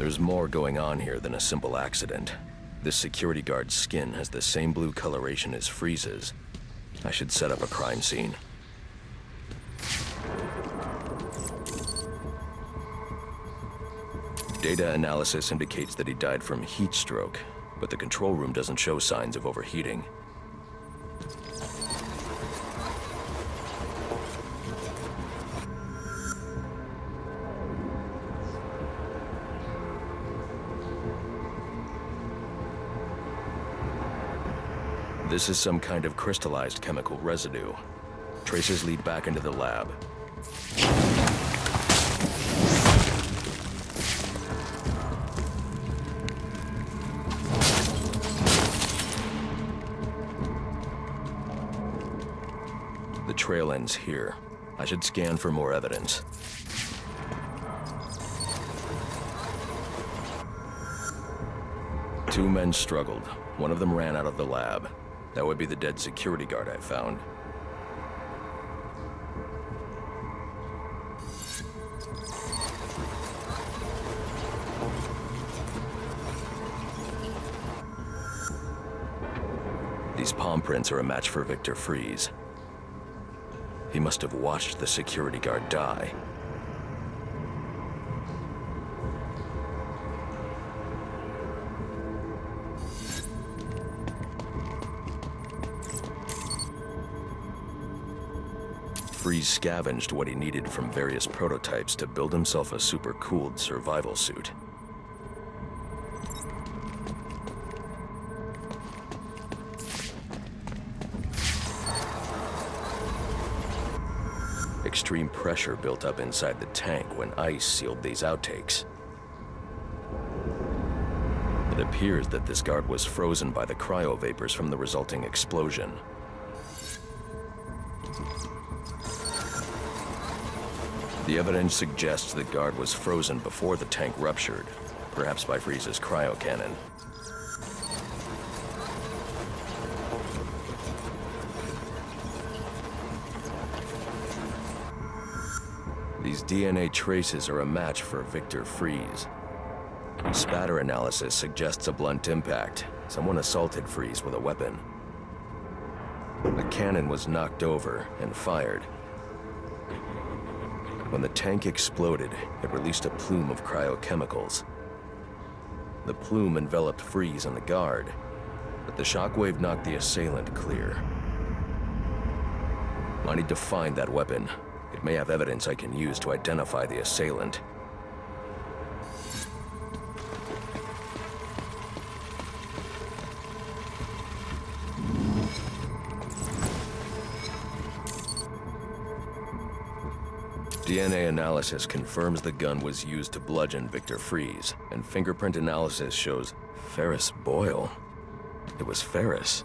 There's more going on here than a simple accident. This security guard's skin has the same blue coloration as Freeze's. I should set up a crime scene. Data analysis indicates that he died from heat stroke, but the control room doesn't show signs of overheating. This is some kind of crystallized chemical residue. Traces lead back into the lab. The trail ends here. I should scan for more evidence. Two men struggled. One of them ran out of the lab. That would be the dead security guard I found. These palm prints are a match for Victor Freeze. He must have watched the security guard die. Freeze scavenged what he needed from various prototypes to build himself a super-cooled survival suit. Extreme pressure built up inside the tank when ice sealed these outtakes. It appears that this guard was frozen by the cryo-vapors from the resulting explosion. The evidence suggests the guard was frozen before the tank ruptured, perhaps by Freeze's cryo cannon. These DNA traces are a match for Victor Freeze. Spatter analysis suggests a blunt impact. Someone assaulted Freeze with a weapon. The cannon was knocked over and fired. When the tank exploded, it released a plume of cryochemicals. The plume enveloped Freeze and the guard, but the shockwave knocked the assailant clear. I need to find that weapon. It may have evidence I can use to identify the assailant. DNA analysis confirms the gun was used to bludgeon Victor Freeze, and fingerprint analysis shows Ferris Boyle. It was Ferris.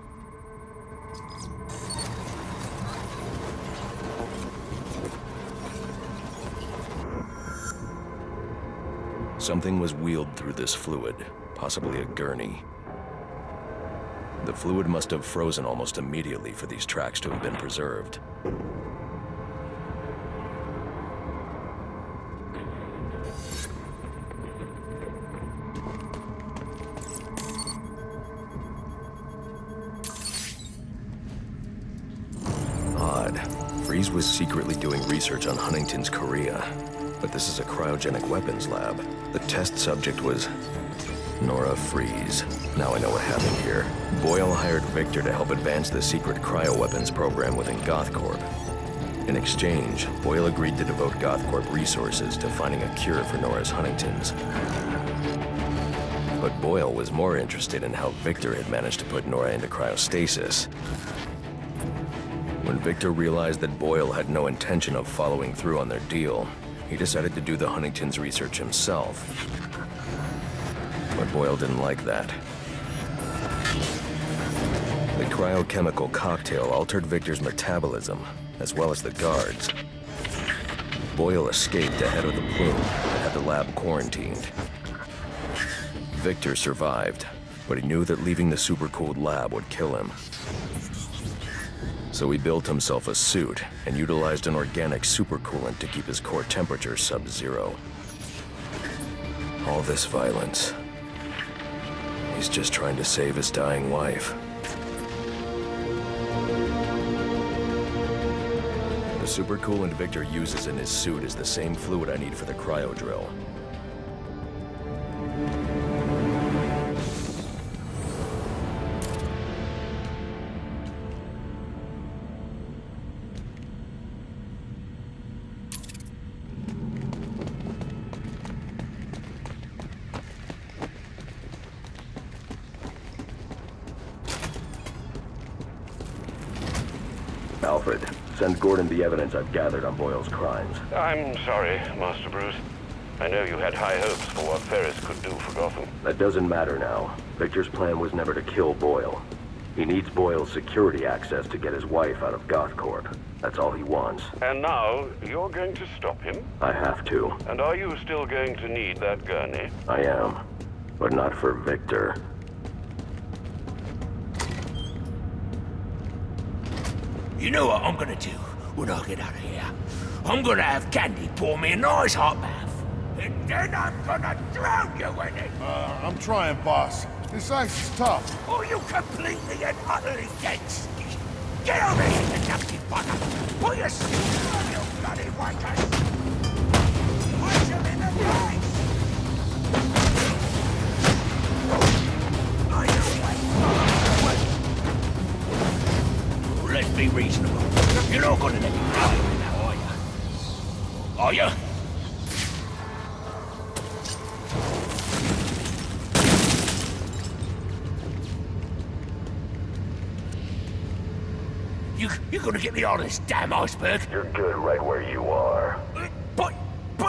Something was wheeled through this fluid, possibly a gurney. The fluid must have frozen almost immediately for these tracks to have been preserved. Freeze was secretly doing research on Huntington's chorea, but this is a cryogenic weapons lab. The test subject was Nora Freeze. Now I know what happened here. Boyle hired Victor to help advance the secret cryoweapons program within GothCorp. In exchange, Boyle agreed to devote GothCorp resources to finding a cure for Nora's Huntington's. But Boyle was more interested in how Victor had managed to put Nora into cryostasis. When Victor realized that Boyle had no intention of following through on their deal, he decided to do the Huntington's research himself. But Boyle didn't like that. The cryochemical cocktail altered Victor's metabolism, as well as the guards. Boyle escaped ahead of the plume and had the lab quarantined. Victor survived, but he knew that leaving the supercooled lab would kill him. So he built himself a suit and utilized an organic supercoolant to keep his core temperature sub-zero. All this violence. He's just trying to save his dying wife. The super coolant Victor uses in his suit is the same fluid I need for the cryo drill. Alfred, send Gordon the evidence I've gathered on Boyle's crimes. I'm sorry, Master Bruce. I know you had high hopes for what Ferris could do for Gotham. That doesn't matter now. Victor's plan was never to kill Boyle. He needs Boyle's security access to get his wife out of GothCorp. That's all he wants. And now, you're going to stop him? I have to. And are you still going to need that gurney? I am. But not for Victor. You know what I'm gonna do when I get out of here? I'm gonna have Candy pour me a nice hot bath. And then I'm gonna drown you in it. I'm trying, boss. This ice is tough. Or you completely and utterly dense. Get over here, you nasty bugger. Put your suit on, you bloody wankers. Punch him in the face. Are you Let's be reasonable. You're not gonna let me die now, are you? Are you? You're gonna get me on this damn iceberg? You're good right where you are. But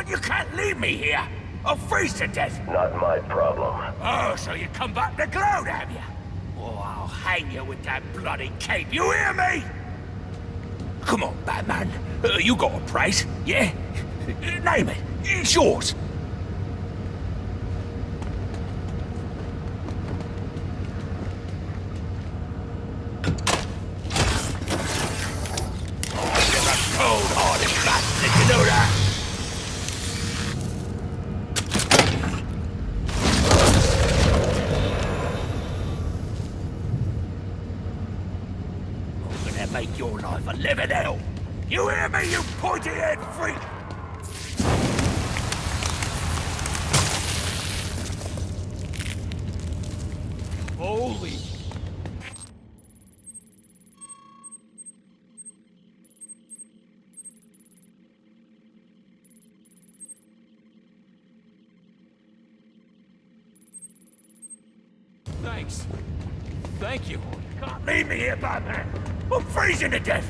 you can't leave me here. I'll freeze to death. Not my problem. Oh, so you come back to gloat, have you? Oh, I'll hang you with that bloody cape, you hear me? Come on, Batman. You got a price, yeah? Name it. It's yours. You're a cold-hearted bastard, you know that? Make your life a living hell. You hear me, you pointy-head freak? Holy... Thanks. Thank you. Can't leave me here, Batman. I'm freezing to death!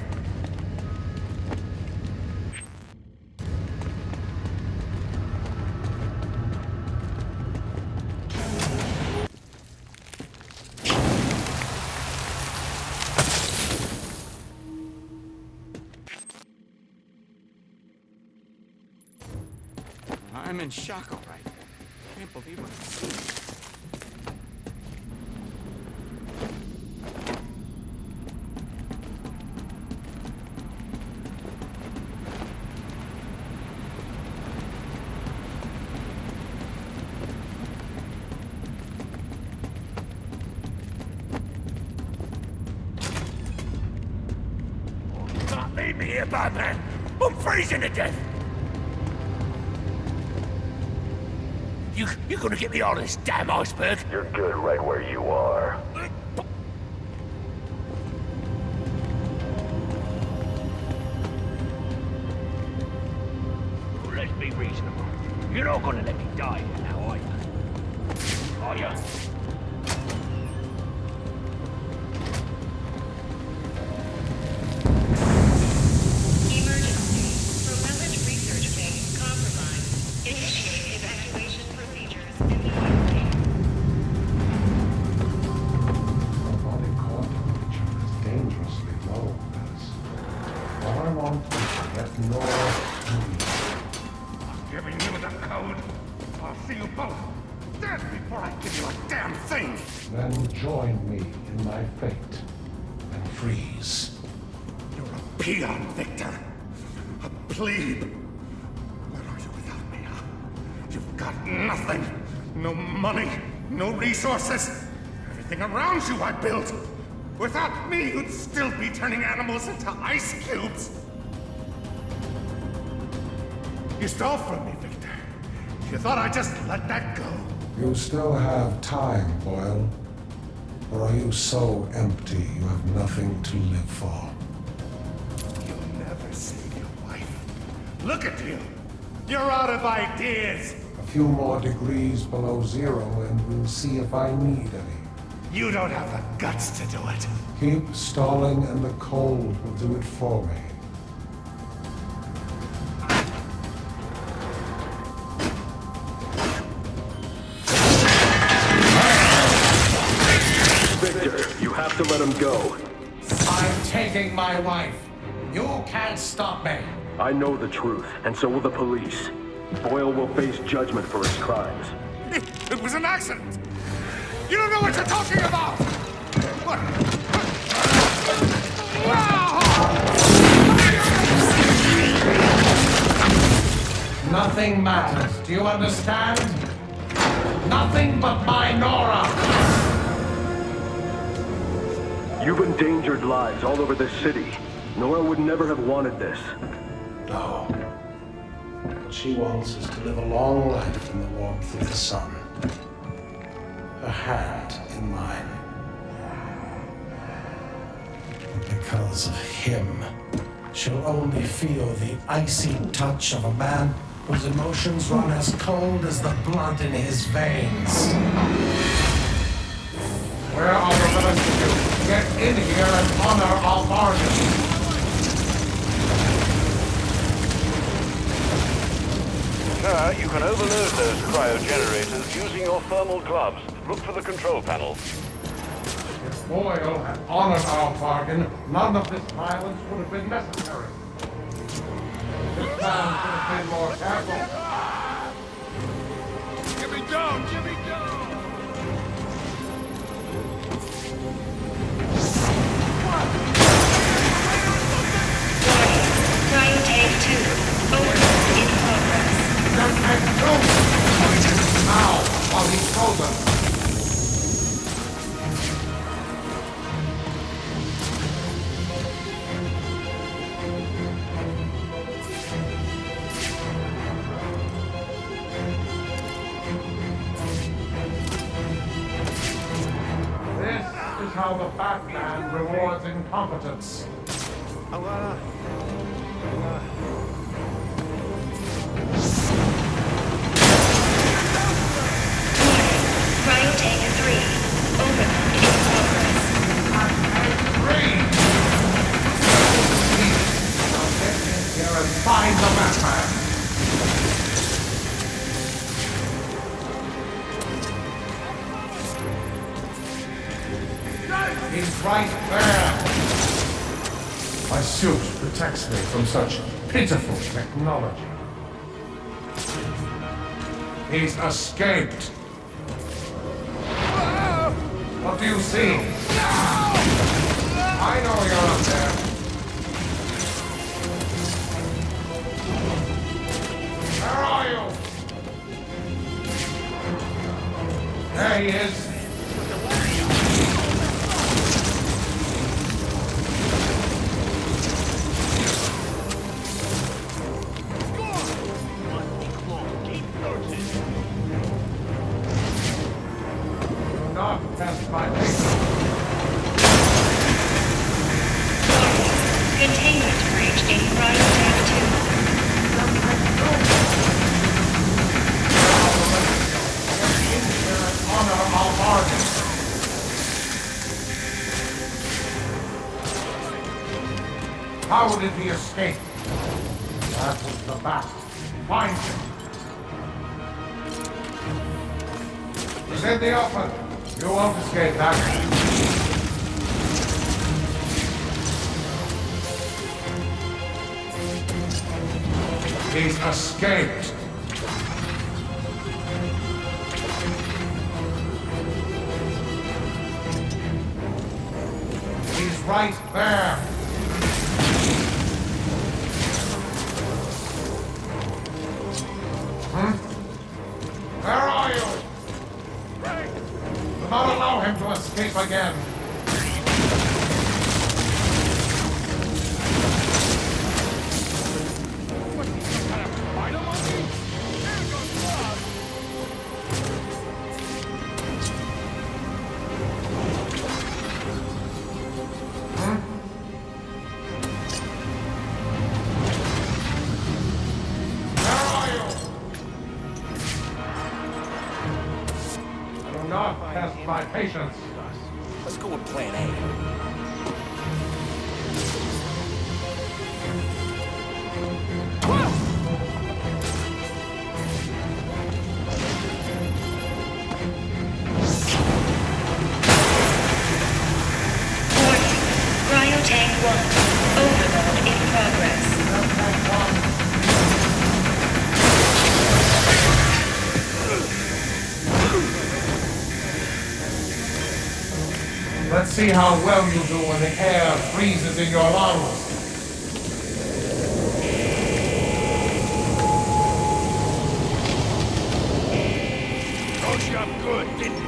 I'm in shock, all right. I can't believe what I'm seeing. Leave me here, Batman! I'm freezing to death! You're gonna get me on this damn iceberg? You're good right where you are. Let's be reasonable. You're not gonna let me die here now, are you? Are you? Then join me in my fate and freeze. You're a peon, Victor. A plebe. Where are you without me, huh? You've got nothing. No money, no resources. Everything around you I built. Without me, you'd still be turning animals into ice cubes. You stole from me, Victor. You thought I'd just let that go. You still have time, Boyle. Or are you so empty you have nothing to live for? You'll never save your wife. Look at you. You're out of ideas. A few more degrees below zero and we'll see if I need any. You don't have the guts to do it. Keep stalling and the cold will do it for me. Victor, you have to let him go. I'm taking my wife. You can't stop me. I know the truth, and so will the police. Boyle will face judgment for his crimes. It was an accident. You don't know what you're talking about. What? Nothing matters. Do you understand? Nothing but my Nora. You've endangered lives all over this city. Nora would never have wanted this. No. What she wants is to live a long life in the warmth of the sun. Her hand in mine. And because of him, she'll only feel the icy touch of a man whose emotions run as cold as the blood in his veins. Where are the rest of you? Get in here and honor our bargain. Sir, you can overload those cryogenerators using your thermal gloves. Look for the control panel. If Boyle had honored our bargain, none of this violence would have been necessary. This plan should have been more careful. Jimmy, down! Jimmy, down! Cryo tank 2. Over. In progress. Now, while he's frozen. This is how the Batman rewards incompetence. Cryo tank 3. Over. In progress. Now get in here and find the Batman. He's right there. My suit protects me from such pitiful technology. He's escaped. What do you see? I know you're up there. Where are you? There he is. Not test my patience. Containment breach in cryo tank 2. Honor our bargain. How did he escape? That was the bat. Find him. He's in the open. You won't escape that. He's escaped. He's right there. Where are you? escape again. My patience. Let's go with plan A. Cryo tank 1. Overload in progress. Let's see how well you do when the air freezes in your lungs. Rose you up good, didn't it?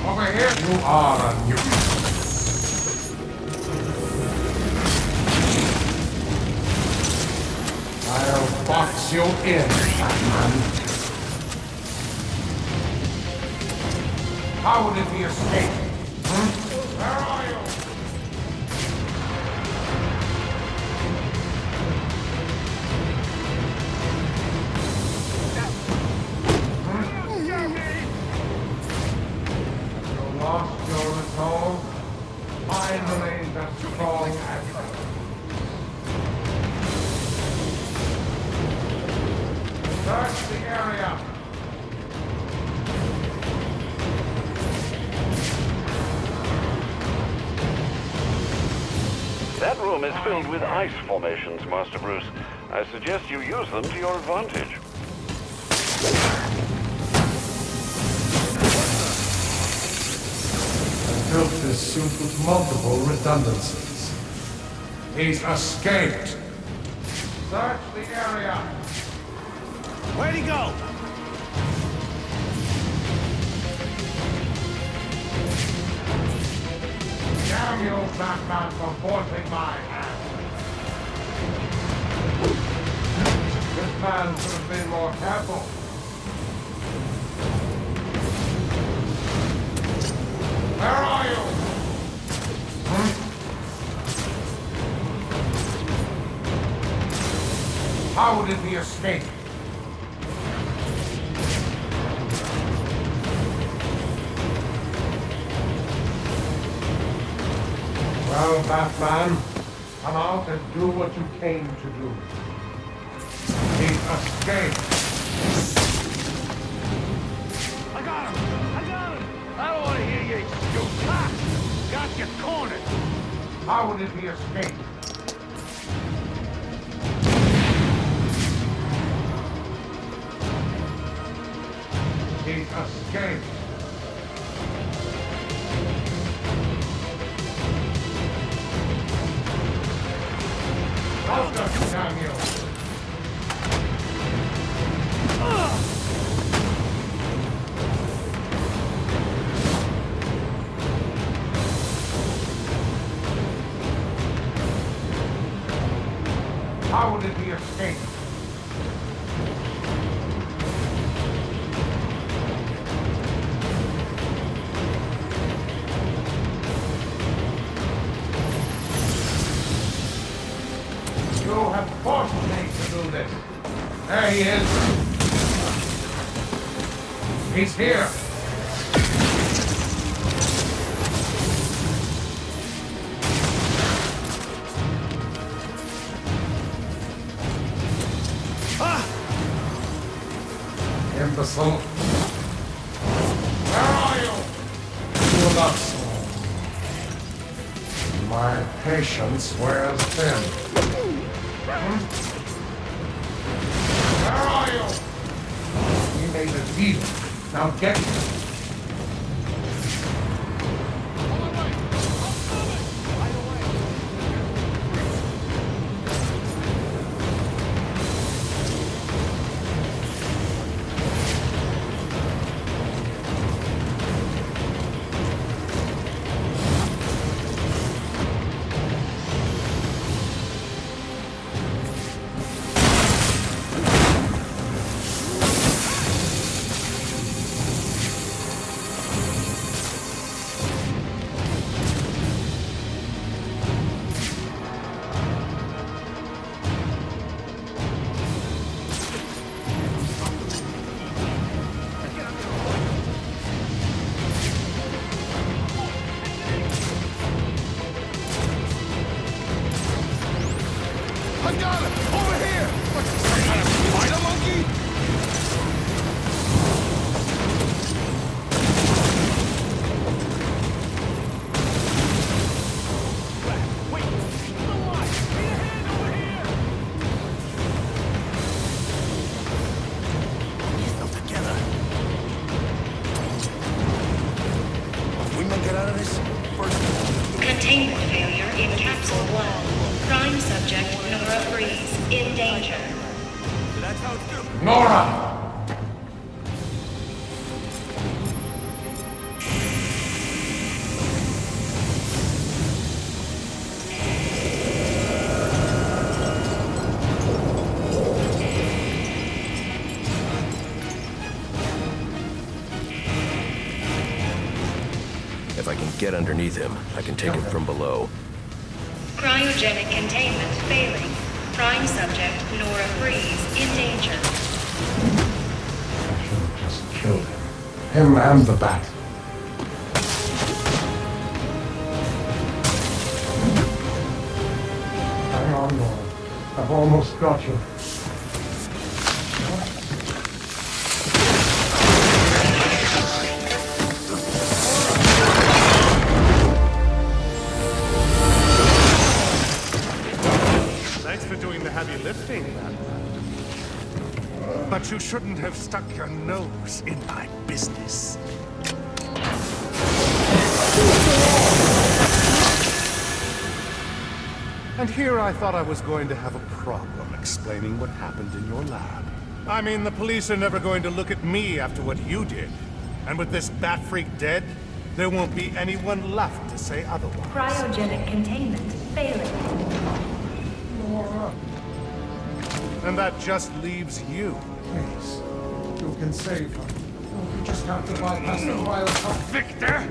Over here, you are a mutant. I'll box you in, Batman. How did he escape? Where are you? You lost your resolve. Finally, the strong action. Search the area. That room is filled with ice formations, Master Bruce. I suggest you use them to your advantage. I built this suit with multiple redundancies. He's escaped. Search the area. Where'd he go? Damn you, Batman, for forcing my hand. This man should have been more careful. Where are you? How did he escape? Well, Batman, come out and do what you came to do. He escaped. I got him! I don't want to hear you excuse. Ha! Got you cornered! How did he escape? He escaped. Welcome, damn you! How did he escape? You have forced me to do this. There he is. He's here. Imbecile. Where are you? You are not slow. My patience wears thin. Where are you? We made a deal. Now get it. containment failure in Capsule 1. Prime subject Nora Freeze in danger. Nora! If I can get underneath him, I can take him from below. Cryogenic containment failing. Prime subject Nora Freeze in danger. I should have just killed him. Him and the bat. Hang on, Nora. I've almost got you. Thanks for doing the heavy lifting, Batman. But you shouldn't have stuck your nose in my business. And here I thought I was going to have a problem explaining what happened in your lab. I mean, the police are never going to look at me after what you did. And with this bat freak dead, there won't be anyone left to say otherwise. Cryogenic containment failing. Nora, And that just leaves you. please. You can save her. You just have to bypass the wild card. Victor!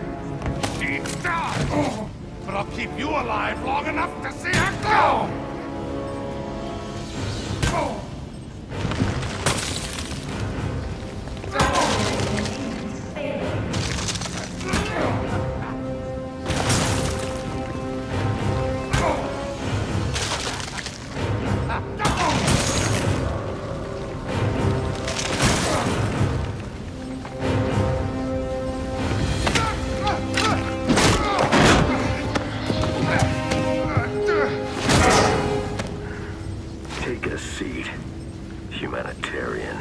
She died! But I'll keep you alive long enough to see her go! Take a seat, humanitarian.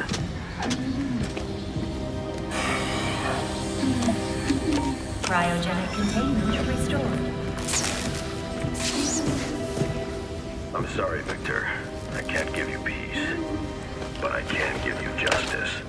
Cryogenic containment restored. I'm sorry, Victor. I can't give you peace. But I can give you justice.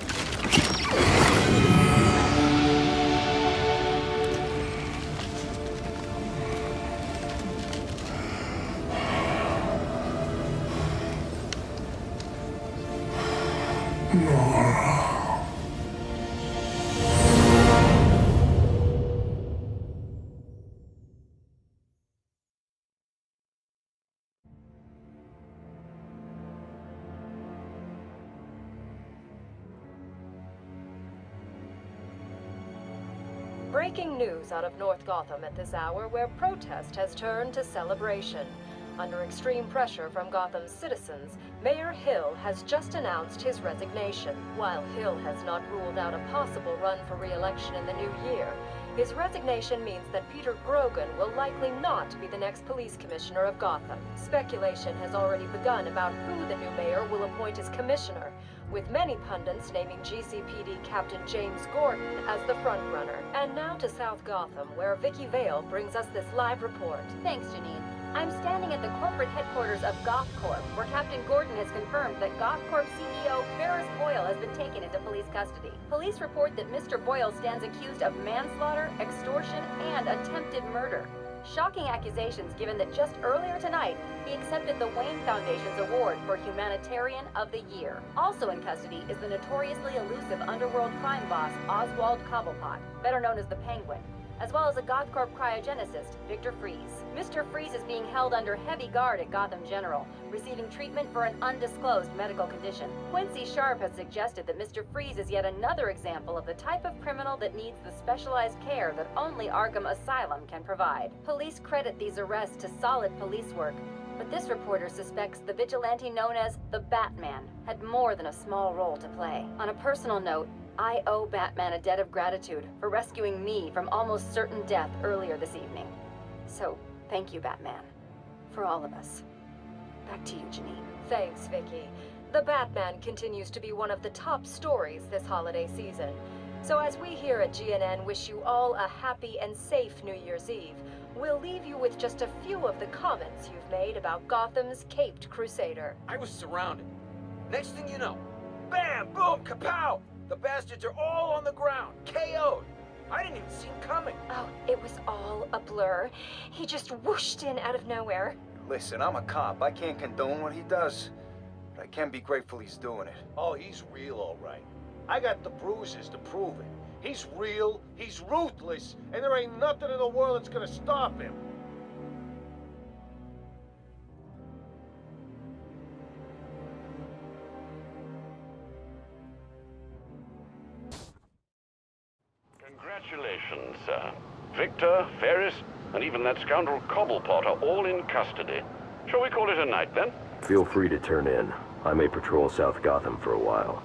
Breaking news out of North Gotham at this hour, where protest has turned to celebration. Under extreme pressure from Gotham's citizens, Mayor Hill has just announced his resignation. While Hill has not ruled out a possible run for re-election in the new year, his resignation means that Peter Grogan will likely not be the next police commissioner of Gotham. Speculation has already begun about who the new mayor will appoint as commissioner, with many pundits naming GCPD Captain James Gordon as the frontrunner. And now to South Gotham, where Vicky Vale brings us this live report. Thanks, Janine. I'm standing at the corporate headquarters of GothCorp, where Captain Gordon has confirmed that GothCorp CEO Ferris Boyle has been taken into police custody. Police report that Mr. Boyle stands accused of manslaughter, extortion, and attempted murder. Shocking accusations given that just earlier tonight, he accepted the Wayne Foundation's award for Humanitarian of the Year. Also in custody is the notoriously elusive underworld crime boss Oswald Cobblepot, better known as the Penguin, as well as a GothCorp cryogenicist, Victor Freeze. Mr. Freeze is being held under heavy guard at Gotham General, receiving treatment for an undisclosed medical condition. Quincy Sharp has suggested that Mr. Freeze is yet another example of the type of criminal that needs the specialized care that only Arkham Asylum can provide. Police credit these arrests to solid police work, but this reporter suspects the vigilante known as the Batman had more than a small role to play. On a personal note, I owe Batman a debt of gratitude for rescuing me from almost certain death earlier this evening. So, thank you, Batman. For all of us. Back to you, Janine. Thanks, Vicky. The Batman continues to be one of the top stories this holiday season. So as we here at GNN wish you all a happy and safe New Year's Eve, We'll leave you with just a few of the comments you've made about Gotham's caped crusader. I was surrounded. Next thing you know, bam, boom, kapow! The bastards are all on the ground, KO'd. I didn't even see him coming. Oh, it was all a blur. He just whooshed in out of nowhere. Listen, I'm a cop. I can't condone what he does. But I can be grateful he's doing it. Oh, he's real, all right. I got the bruises to prove it. He's real, he's ruthless, and there ain't nothing in the world that's gonna stop him. Congratulations, sir. Victor, Ferris, and even that scoundrel Cobblepot are all in custody. Shall we call it a night, then? Feel free to turn in. I may patrol South Gotham for a while.